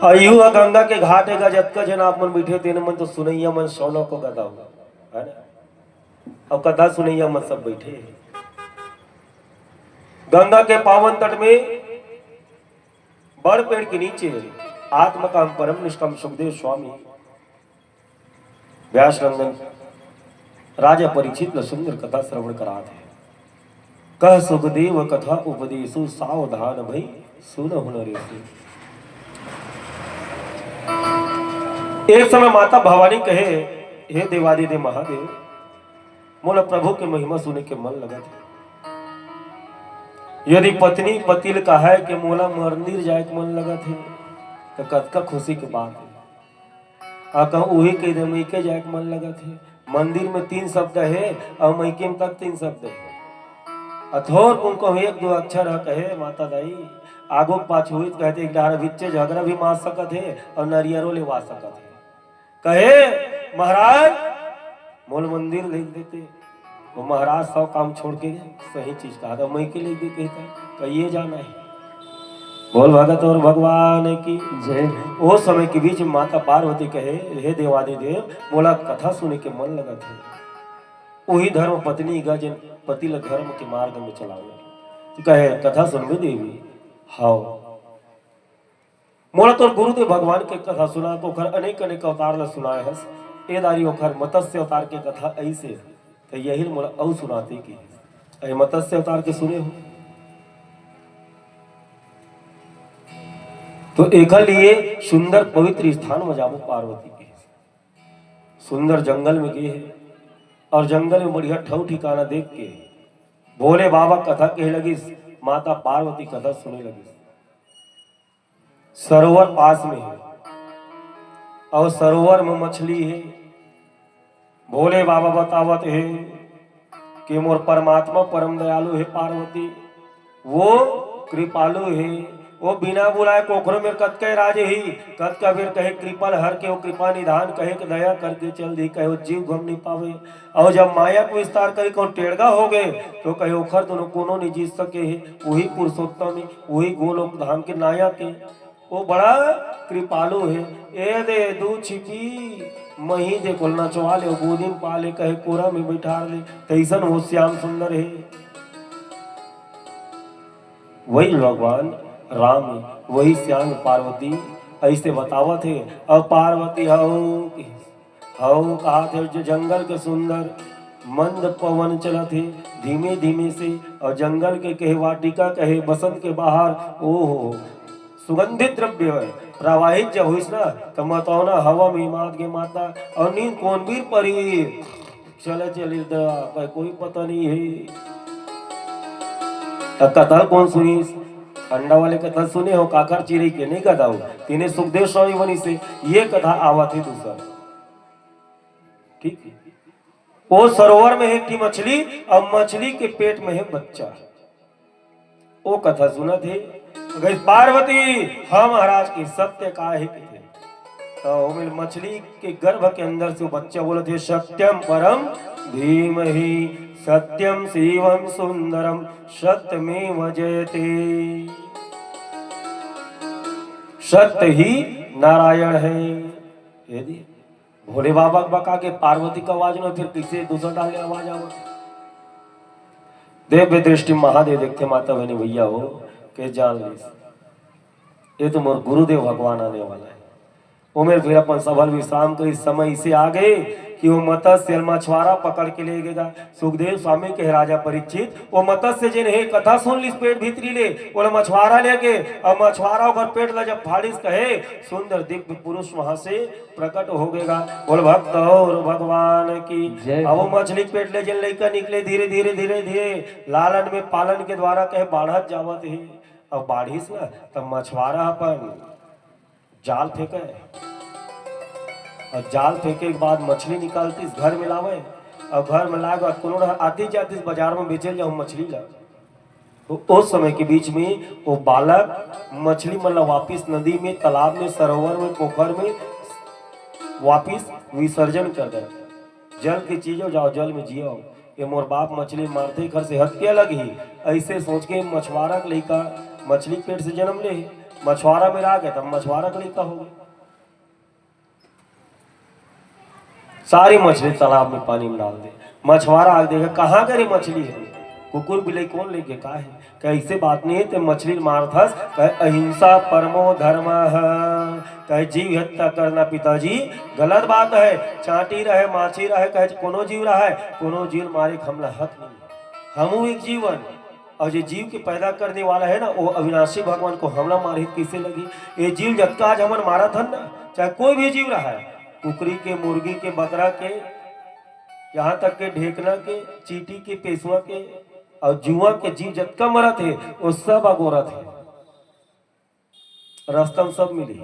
अयु गंगा के घाट है जतका जन आप मन बैठे तेन मन तो सुनैया मन सोना को गदा हुआ है ना। अब कथा सुनैया मन सब बैठे गंगा के पावन तट में बड़ पेड़ के नीचे आत्मकाम परम निष्काम सुखदेव स्वामी व्यास रंजन राजा परीक्षित सुंदर कथा श्रवण कराते कह सुखदेव कथा उपदेशु सावधान भई सुनहु नरेशु। एक समय माता भवानी कहे हे देवादिदेव महादेव मोला प्रभु के महिमा सुने के मन लगा था। यदि पत्नी पतिल का है कि मोला मंदिर जाए के मन लगा थे तो कतका खुशी की बात है। आ कहूँ वही कह दे मैके जाए के मन लगा थे। मंदिर में 3 शब्द है और मैके में तक 3 शब्द है। अथोर उनको 1-2 अक्षर है कहे माता दाई आगो पाछू हुई कहते एक डारा बिच्चे झगड़ा भी मार सकत है और नरियरो ले वा सकत है। कहे महाराज मोल मंदिर लिख देते वो महाराज 100 काम छोड़ के सही चीज कहा था मैं के लिख दे कहता कहिए जाना है। बोल भगत और भगवान की जय। वो समय के बीच माता पार्वती कहे हे देवादिदेव मोला कथा सुने के मन लगा थे। वही धर्म पत्नी गजन पति ल धर्म के मार्ग में चलावे कहे कथा सुनबे देवी हाओ मोला तो गुरुदेव भगवान के कथा सुना तो खर अनेक अवतार ल सुनाए हस ए दारी ओखर मत्स्य अवतार के कथा ऐसे तो यही मोला औ सुनाते की है मत्स्य अवतार के सुने हो तो एक लिए सुंदर पवित्र स्थान में जाबो पार्वती के सुंदर जंगल में गए है और जंगल में बढ़िया ठौ ठिकाना देख के भोले बाबा कथा कहे लगी माता पार्वती कथा सुने लगी। सरोवर पास में है और सरोवर में मछली है। भोले बाबा बतावत है कि मोर परमात्मा परम दयालु है पार्वती वो कृपालु है वो बिना बुलाए कोखरों में कतके राजे ही कतका बेर कहे कृपल हर के वो कृपा निधान कहे कि दया करके चल दी कहे वो जीव घम नहीं पावे और जब माया को विस्तार करे कौन टेढ़गा हो गए तो कहे ओखर दोनों कोनो नहीं जीत सके है वही पुरुषोत्तम वही गोलोक धाम के नायक है वो बड़ा कृपालु है। ए दे दू छिपी मही दे कोल नचवा ले गोदी में पाले कहे कोरा में बैठा ले तैसन वो श्याम सुंदर है। वही भगवान राम वही श्याम पार्वती ऐसे बतावत है। अब पार्वती हऊ कहा थे जो जंगल के सुंदर मंद पवन चलत है धीमे धीमे से और जंगल के कहे वाटिका कहे बसंत के बाहर ओहो सुगंधित द्रव्य है प्रवाहित जब हुई ना तो मतौना हवा में मात के माता और नींद कौन वीर परी चले चले कोई पता नहीं है। कथा कौन सुनी अंडा वाले कथा सुने हो काकर चिड़ै के नहीं कथा हो तिने सुखदेव स्वामी बनी से ये कथा आवा थी दूसरा ठीक है। वो सरोवर में है कि मछली और मछली के पेट में है बच्चा वो कथा सुना थे पार्वती हाँ महाराज की सत्य का है तो मछली के गर्भ के अंदर से बच्चा बोले थे सत्यम परम धीमहि सत्यम शिवम सुंदरम सत्यमेव जयते सत्य ही नारायण है। यदि भोले बाबा बका के पार्वती का आवाज ना फिर किसी दूसरा डाले आवाज आवा देव दृष्टि महादेव देखते माता बहनी भैया हो के जान ली ये तो मोर गुरुदेव भगवान आने वाला है। वो मेरे फिर अपन सफल विश्राम के इस समय इसे आ गए कि वो मत्स्य मछुआरा पकड़ के ले गएगा सुखदेव स्वामी के राजा परीक्षित वो मत्स्य जिन है कथा सुन ली पेट भीतरी ले बोले मछुआरा लेके और मछुआरा ओकर पेट ला जब फाड़िस कहे सुंदर दिव्य पुरुष वहां से प्रकट हो गएगा। बोल भक्त और भगवान की। अब वो मछली पेट ले जिन लेकर निकले धीरे धीरे धीरे धीरे लालन में पालन के द्वारा कहे बाढ़त जावत है और बाढ़िस ना तब मछुआरा अपन जाल फेंके और जाल फेंके के बाद मछली निकालती घर में लावे और घर में लाए बाद आती जाती बाजार में बेचे जाओ मछली ला तो उस समय के बीच में वो बालक मछली मतलब वापिस नदी में तालाब में सरोवर में पोखर में वापिस विसर्जन कर दे जल की चीजों जाओ जल में जियो ये मोर बाप मछली मारते घर से हत्या लगी ऐसे सोच के मछुआरा लड़का मछली पेट से जन्म ले मछुआरा मेरा गया तब मछुआरा के लिए कहोगे। सारी मछली तालाब में पानी में डाल दे, मछुआरा आग देगा कहाँ गई मछली है, कुकुर बिलाई कौन लेके का है, कैसे बात नहीं है ते मछली मारथस, कहे अहिंसा परमो धर्म, कहे जीव हत्या करना पिताजी गलत बात है, चाटी रहे माछी रहे कहे कोनो जीव रहा है, कोनो जीव मारे हमला हक नहीं है, हमू एक जीवन और जो जीव के पैदा करने वाला है ना वो अविनाशी भगवान को हमला मारे किसे लगी, ये जीव जत्का आज हमन मारा था ना, चाहे कोई भी जीव रहा है, कुकरी के, मुर्गी के, बकरा के, यहाँ तक के ढेकना के, चीटी के, पेशुआ के और जुआ के जीव जत्का मरा थे वो सब अगोरा थे, रास्ता सब मिली।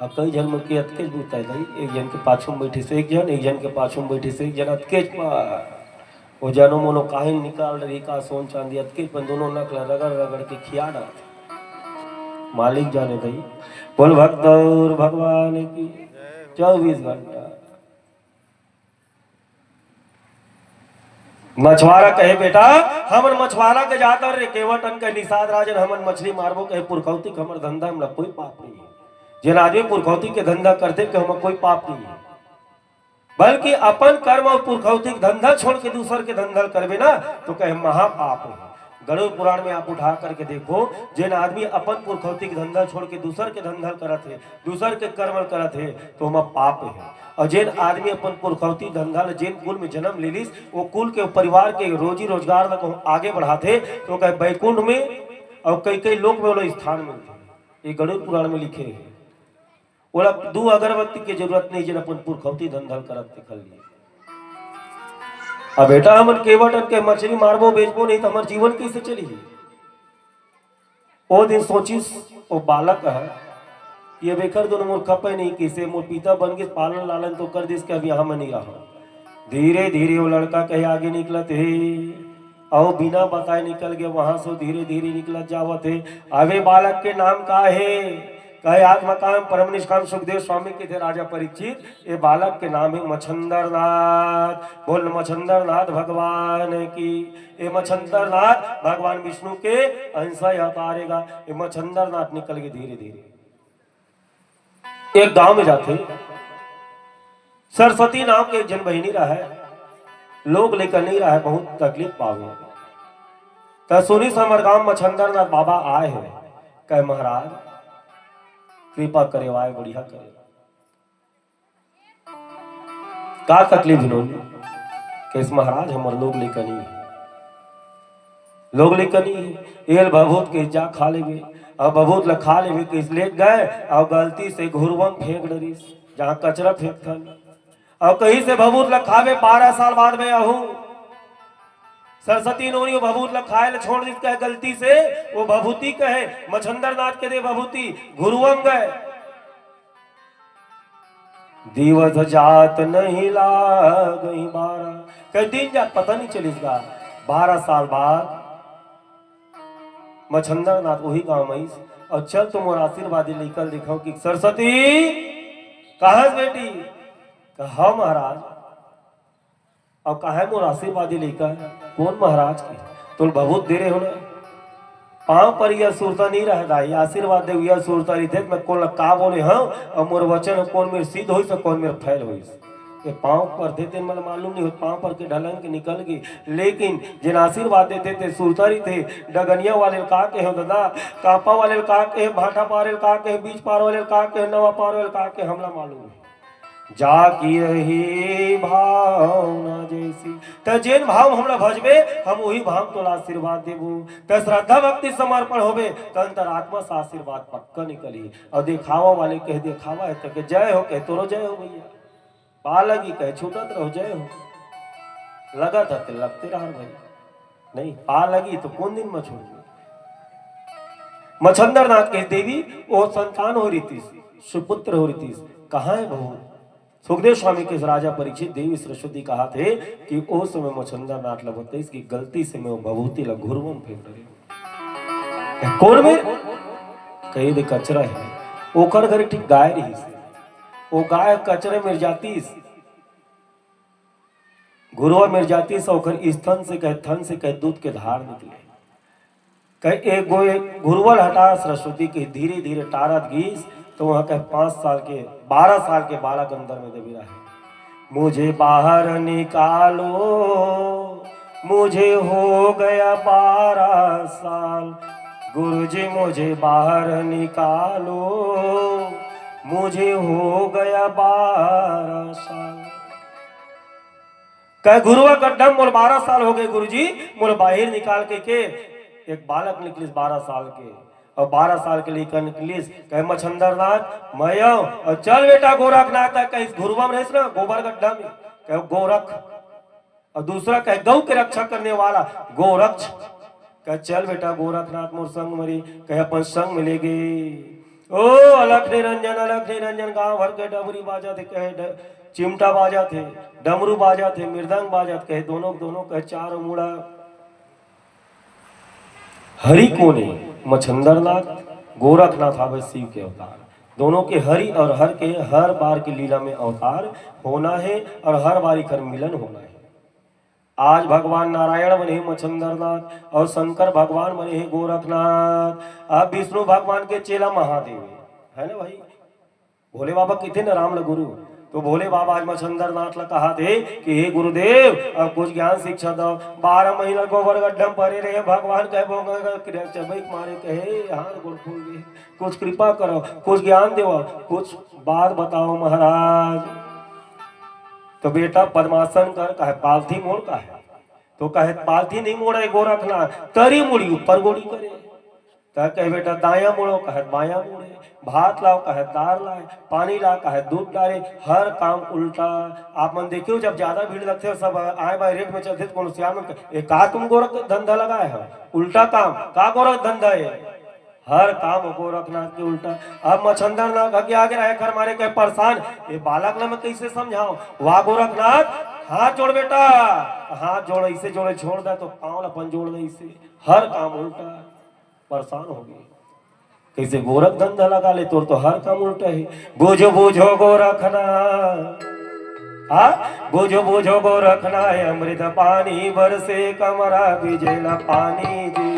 अब कई जन के अतकेज बुता गई, एक जन के पाछू में बैठी से एक जन के पाछू में बैठी से एक जन अतकेज वो जानो मोनो काहे निकाल रही का सोन चांदी अतकेज पर दोनों नकल रगड़ रगड़ के खिया डालते, मालिक जाने दई। बोल भक्त और भगवान की 24 घंटा। मछुआरा कहे बेटा हमन मछुआरा के जाता रे केवटन के निषाद राजन हमन मछली मारबो कहे पुरखौती हमर धंधा हमरा कोई पाप नहीं है, जिन आदमी पुरखौती के धंधा करते के हम कोई पाप नहीं है, बल्कि अपन कर्म और पुरखौती धंधा छोड़ के दूसर के धंधा करबे ना तो कहे महापाप है। गरुड़ पुराण में आप उठा करके देखो जिन आदमी अपन पुरखौती के धंधा छोड़ के दूसर के धंधा करत है, दूसर के कर्म करत है तो हम पाप है। और जिन आदमी अपन पुरखौती धंधा जिन कुल में जन्म ले लिस वो कुल के परिवार के रोजी रोजगार को आगे बढ़ाते तो कहे बैकुंठ में और कई कई लोग में वो स्थान मिलते, ये गरुड़ पुराण में लिखे है। बोला 2 अगरबत्ती की जरूरत नहीं जिन अपन पुरखौती धंधा करत निकल लिए। अब बेटा हमन केवटन के मछली मारबो बेचबो नहीं तो हमारे जीवन कैसे चली। वो दिन सोचिस वो बालक है ये बेकर दोनों मोर खपे नहीं किसे मोर पिता बन के पालन लालन तो कर दिस के अब यहाँ में नहीं रहा। धीरे धीरे वो लड़का कहीं आगे निकलत है और बिना बताए निकल गया वहां से धीरे धीरे निकलत जावत है। अबे बालक के नाम का है कहे आत्मकाम परम निष्काम सुखदेव स्वामी के थे राजा परीक्षित, ये बालक के नाम है मच्छंदर नाथ। बोल मच्छंदर नाथ भगवान की। ये मच्छंदर नाथ भगवान विष्णु के अंश अवतारेगा। ये मच्छंदर नाथ निकल गए धीरे धीरे एक गांव में जाते, सरस्वती नाम के एक जन बहिनी रहा है, लोग लेकर नहीं रहा है, बहुत तकलीफ पावे तो सुनी समर गांव मच्छंदर नाथ बाबा आए हैं, कहे महाराज कृपा करे वाय बढ़िया करे का तकलीफ इन्होंने कैसे महाराज हमारे लोग लेकर नहीं है, लोग लेकर नहीं है, एल भभूत के जा खा लेंगे और भभूत ल खा लेंगे किस लेट गए और गलती से घुरवन फेंक डरी जहाँ कचरा फेंक था और कहीं से भभूत ल खावे 12 साल बाद में आहू सरस्वती नोनी भभूत ल खाए छोड़ दी कहे गलती से वो भभूति कहे मच्छंदर नाथ के दे भभूति घुरुवम गए दिवस जात नहीं लागई 12 कई दिन जात पता नहीं चलिसगा 12 साल बाद मच्छंदर नाथ वही गांव में और चल तुम और आशीर्वादी लेकर दिखाओ कि सरस्वती कहाँ बेटी कहा महाराज अब कहा मोर आशीर्वादी लेकर कौन महाराज की तुम बहुत दे रहे हो ना पांव पर यह सुरता नहीं रहता है आशीर्वाद दे यह सुरता नहीं थे मैं कौन का बोले हाँ और मोर वचन कौन मेरे सिद्ध हो तो कौन मेरे फैल हो ये पांव पर देते मतलब मालूम नहीं हो पांव पर के ढलंग के निकल गई लेकिन जिन आशीर्वाद देते थे सुरतारी थे डगनिया वाले का के हो दादा कापा वाले का के भाटा पारे का के बीच पार वाले का के नवा पार वाले का के हमला मालूम है जा की रही भावना जैसी त जेन भाव हमरा भजबे हम वही भाव तो आशीर्वाद देबो त श्रद्धा भक्ति समर्पण होबे त अंतरात्मा से आशीर्वाद पक्का निकली और दिखावा वाले कह दिखावा है तो जय हो कह तोरो जय हो भैया पा लगी कहे छूटत रहो जय हो लगा था तो लगते रहा भाई नहीं पा लगी तो कौन दिन में छोड़ मच्छंदर नाथ के देवी वो संतान हो रही थी सुपुत्र हो रही थी कहाँ है बहू सुखदेव स्वामी के राजा परीक्षित देवी सरस्वती कहा थे कि ओ समय मच्छंदर नाथ लगते इसकी गलती से मैं भभूति घुरवम फेंक रही कौन में कहीं दे कचरा है ओकर घर ठीक गाय रही से वो गाय कचरे मिर जाती घुरवा मिर जाती से ओकर स्तन से कहे थन से कहे दूध के धार निकले कहे एक गो घुरवल हटा सरस्वती के धीरे धीरे टारत गीस तो वहां कहे 5 साल के 12 साल के बालक अंदर में देवी रहे। मुझे बाहर निकालो, मुझे हो गया 12 साल, गुरुजी मुझे बाहर निकालो, मुझे हो गया 12 साल। कह गुरुआ गड्ढम मोल 12 साल हो गए गुरुजी, मोल बाहर निकाल के एक बालक निकलिस 12 साल के और 12 साल के लेकर निकलिस। कहे मछंदर नाथ मैं और चल बेटा गोरखनाथ कहे घुरुआ में ना गोबर गड्ढा में कहे गोरख और दूसरा कहे गौ के रक्षा करने वाला गोरक्ष। कहे चल बेटा गोरखनाथ मोर संग मरी कहे अपन संग मिलेगी। ओ अलख निरंजन गांव भर के डबरी बाजा थे कहे चिमटा बाजा थे डमरू बाजा थे मृदंग बाजा थे कहे दोनों कहे चार मुड़ा हरि कोने मछंदरनाथ गोरखनाथ आवे शिव के अवतार। दोनों के हरि और हर के हर बार की लीला में अवतार होना है और हर बारी कर मिलन होना है। आज भगवान नारायण बने हैं मछंदरनाथ और शंकर भगवान बने हैं गोरखनाथ। अब विष्णु भगवान के चेला महादेव है ना भाई। भोले बाबा कितने न राम ल गुरु तो भोले बाबा आज मछंदरनाथ ला कहा थे कि हे गुरुदेव अब कुछ ज्ञान शिक्षा दो। 12 महीना गोबर गड्ढम परे रहे भगवान कहे चबैक मारे कहे हाथ गोड़ फूल गए कुछ कृपा करो कुछ ज्ञान दो कुछ बात बताओ महाराज। तो बेटा पद्मासन कर कहे पालथी मोड़ का है तो कहे पालथी नहीं मोड़े गोरखनाथ तरी मुड़ी ऊपर गोड़ी करे। कहे बेटा दाया मोड़ो कहे बाया मोड़े भात लाओ कहे दार लाए पानी ला कहे दूध डाले हर काम उल्टा। आप मन देखियो जब ज्यादा भीड़ लगते हो सब आए बाय रेट में चलते कौन सियार में का तुम गोरख धंधा लगाए हो उल्टा काम का गोरख धंधा है हर काम गोरखनाथ के उल्टा। अब मछंदरनाथ के आगे रहे कर मारे कहे परेशान ये बालक ना मैं कैसे समझाऊं। वाह गोरखनाथ हाथ जोड़ बेटा हाथ जोड़ ऐसे जोड़े छोड़ दे तो पाँव अपन जोड़ दे इसे हर काम उल्टा। परेशान हो गए कैसे गोरख धंधा लगा ले तो हर काम उल्टा है। बोझो बोझो गोरखनाथ बोझो बोझो गोरखनाथ अमृत पानी बरसे कमरा बिजेला पानी जी।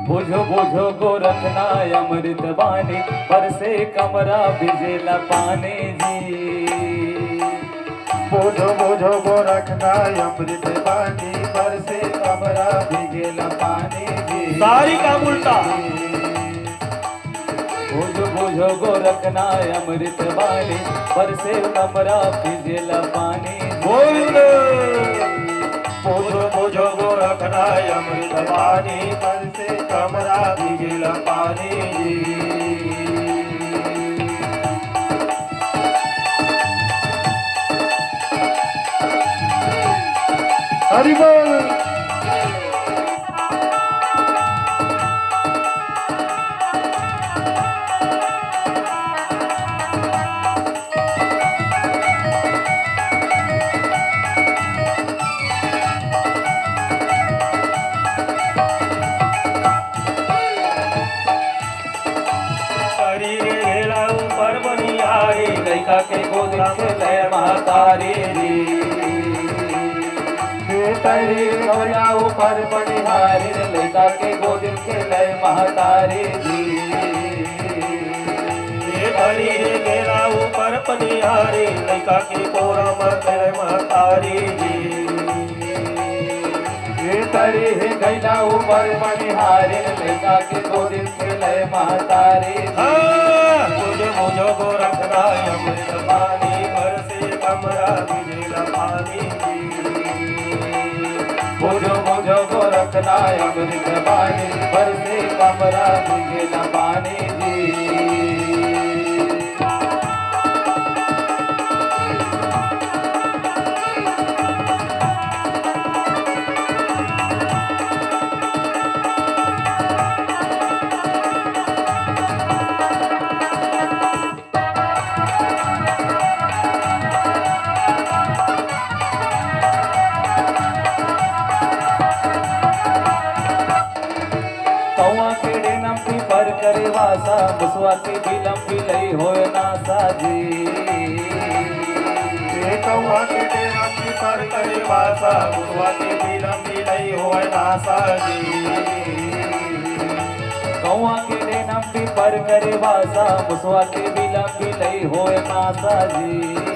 बोझो बोझो गोरखनाथ अमृत पानी बरसे कमरा बिजेला पानी जी। बोझो बोझो गोरखनाथ अमृत पानी बरसे कमरा बिजेला पानी जी। सारी काम उल्टा। बोझो बोझो गोरखनाथ अमृत पानी बरसे कमरा बिजेला पानी गोविंद। बोझो बोझो गोरखनाथ अमृत पानी बरसे कमरा बिजेला पानी जी। हरि बोल। लैका के गोद खेले महतारी जी। तरी गौरा ऊपर बनिहारी लैका के गोद खेले महतारी जी। हरी रे गेला ऊपर पनिहारी लैका के कोरा मत महतारी जी। तरी गैला ऊपर बनिहारी लैका के गोद खेले महतारी मुझे मुझो गोरखनाथ अमृत पानी बरसे कमरा बिजेला पानी बोझो बोझो गोरखनाथ अमृत पानी बरसे कमरा बिजेला पानी जी। करे वासा मुसवा के बिलम बिलई होए ना साजी। कौआ के डेरा की कर करे वासा मुसवा के बिलम बिलई होय नासा जी कौआ के डेनम भी पर करे वासा मुसवा के बिलम बिलई होय नासा जी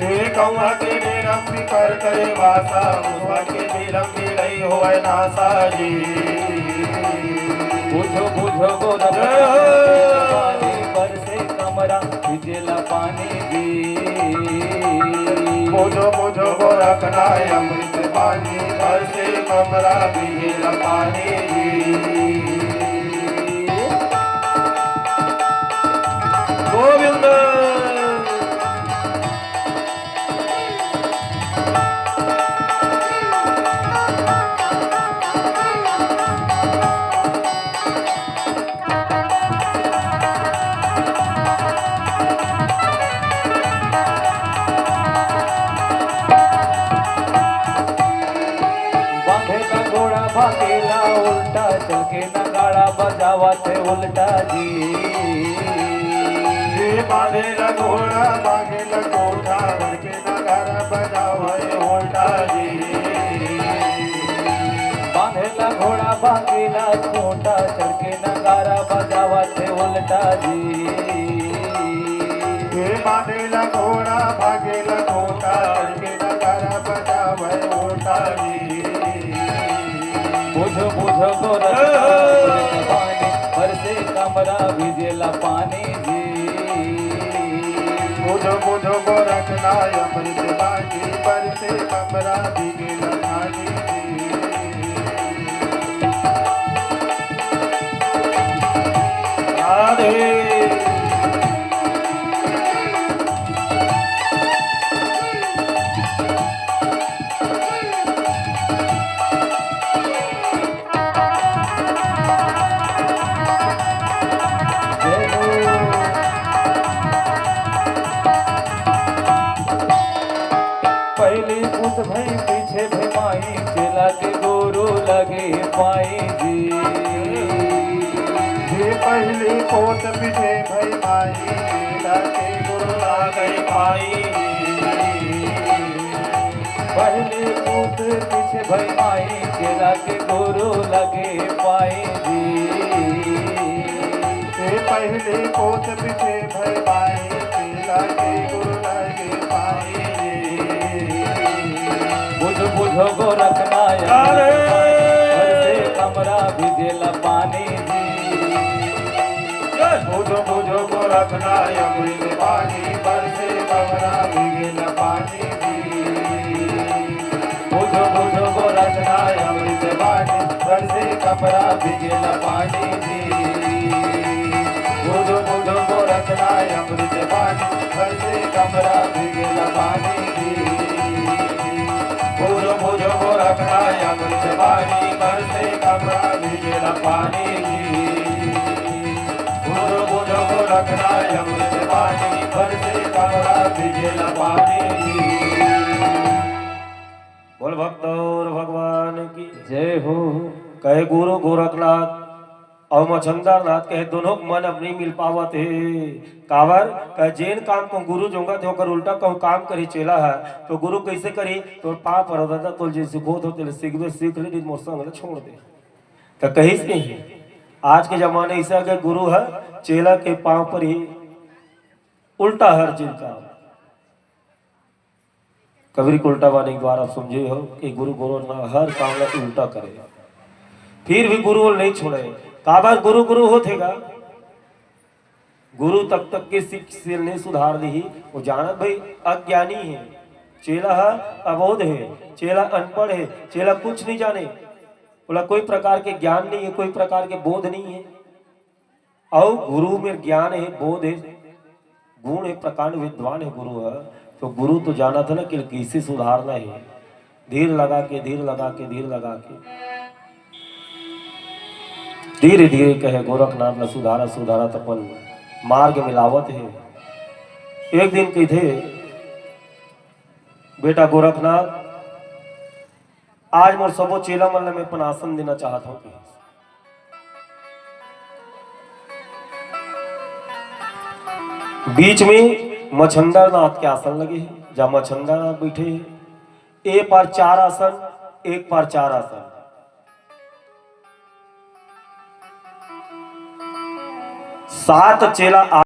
हे कौआ के डेरम भी कर करे वासा मुसवा के बिलम बिलई होय नासा जी बुझो बुझो गोरख पानी पर से कमरा भिजेला पानी जी बुझो बुझो गोरखनाय अमृत पानी पर से कमरा भिजेला पानी जी गोविंद भागेला उल्टा चल के नगाड़ा बजावा थे उल्टा जी बांधेला घोड़ा बांधेला कोठा भर के नगारा बजावे उल्टा जी बांधेला घोड़ा भागेला छोटा चल के नगारा बजावा थे उल्टा जी बांधेला घोड़ा भागेला कोठा भर के नगारा बजावे उल्टा जी बुझो बुझो गोरख पानी पर से कमरा भिजेला पानी जी बुझो बुझो गोरखनाय अमृत पानी पर से कमरा भिजेला पानी राधे पहली पुत भई पीछे भमाई चला के गुरु लगे पाई जी पहली पोत पीछे भई माई लाके गुरु लागे पाई पहली पुत पीछे भई माई चला के गुरु लगे पाई जी पहली पोत पीछे भई माई लाके गुरु लागे पाई बुझ बुझो गोरखनाय कमरा भिजेला पानी जी बुझो बुझो गोरखनाय अमृत पानी पर से कमरा भिगेला पानी बुझो बुझो गोरखनाय अमृत पानी पर से कमरा भिगेला पानी बुझो बुझो गोरखनाय अमृत पानी पर से कमरा भिगेला पानी बुझो बुझो गोरखनाय अमृत पानी पर से कमरा भिगेला पानी बुझो बुझो गोरखनाय अमृत पानी पर से कमरा भिगेला पानी बोल भक्त और भगवान की जय हो कहे गुरु गोरखनाथ और मछंदर नाथ कहे दोनों मन अपनी मिल पावत है कावर कहे जेन काम को गुरु जोंगा थे होकर उल्टा कहूँ काम करे चेला है तो गुरु कैसे करी तो पाप और दादा तो जैसे सीखो तो तेरे सीख ले मोर संग छोड़ दे तो कहीं से नहीं आज के जमाने ऐसा अगर गुरु है चेला के पांव पर ही उल्टा हर चीज का कबीर को उल्टा वाणी के द्वारा समझे हो कि गुरु हर काम में उल्टा करे फिर भी गुरु नहीं छोड़े काबर गुरु गुरु होतेगा गुरु तक के सिख से नहीं सुधार दी वो जानत भाई अज्ञानी है चेला है अबोध है चेला अनपढ़ है चेला कुछ नहीं जाने बोला कोई प्रकार के ज्ञान नहीं है कोई प्रकार के बोध नहीं है और गुरु में ज्ञान है बोध है गुण है प्रकांड विद्वान है गुरु है तो गुरु तो जाना था ना कि कैसे सुधारना है धीर लगा के धीर लगा के धीर लगा के धीरे धीरे कहे गोरखनाथ ने सुधारा सुधारा तपन मार्ग मिलावत है एक दिन कही थे बेटा गोरखनाथ आज मोर सबो चेला मन में अपन आसन देना चाहता हूं बीच में मछंदर नाथ के आसन लगे हैं जहाँ मच्छंदा बैठे, एक पार 4 आसन, एक पार 4 आसन। सात चेला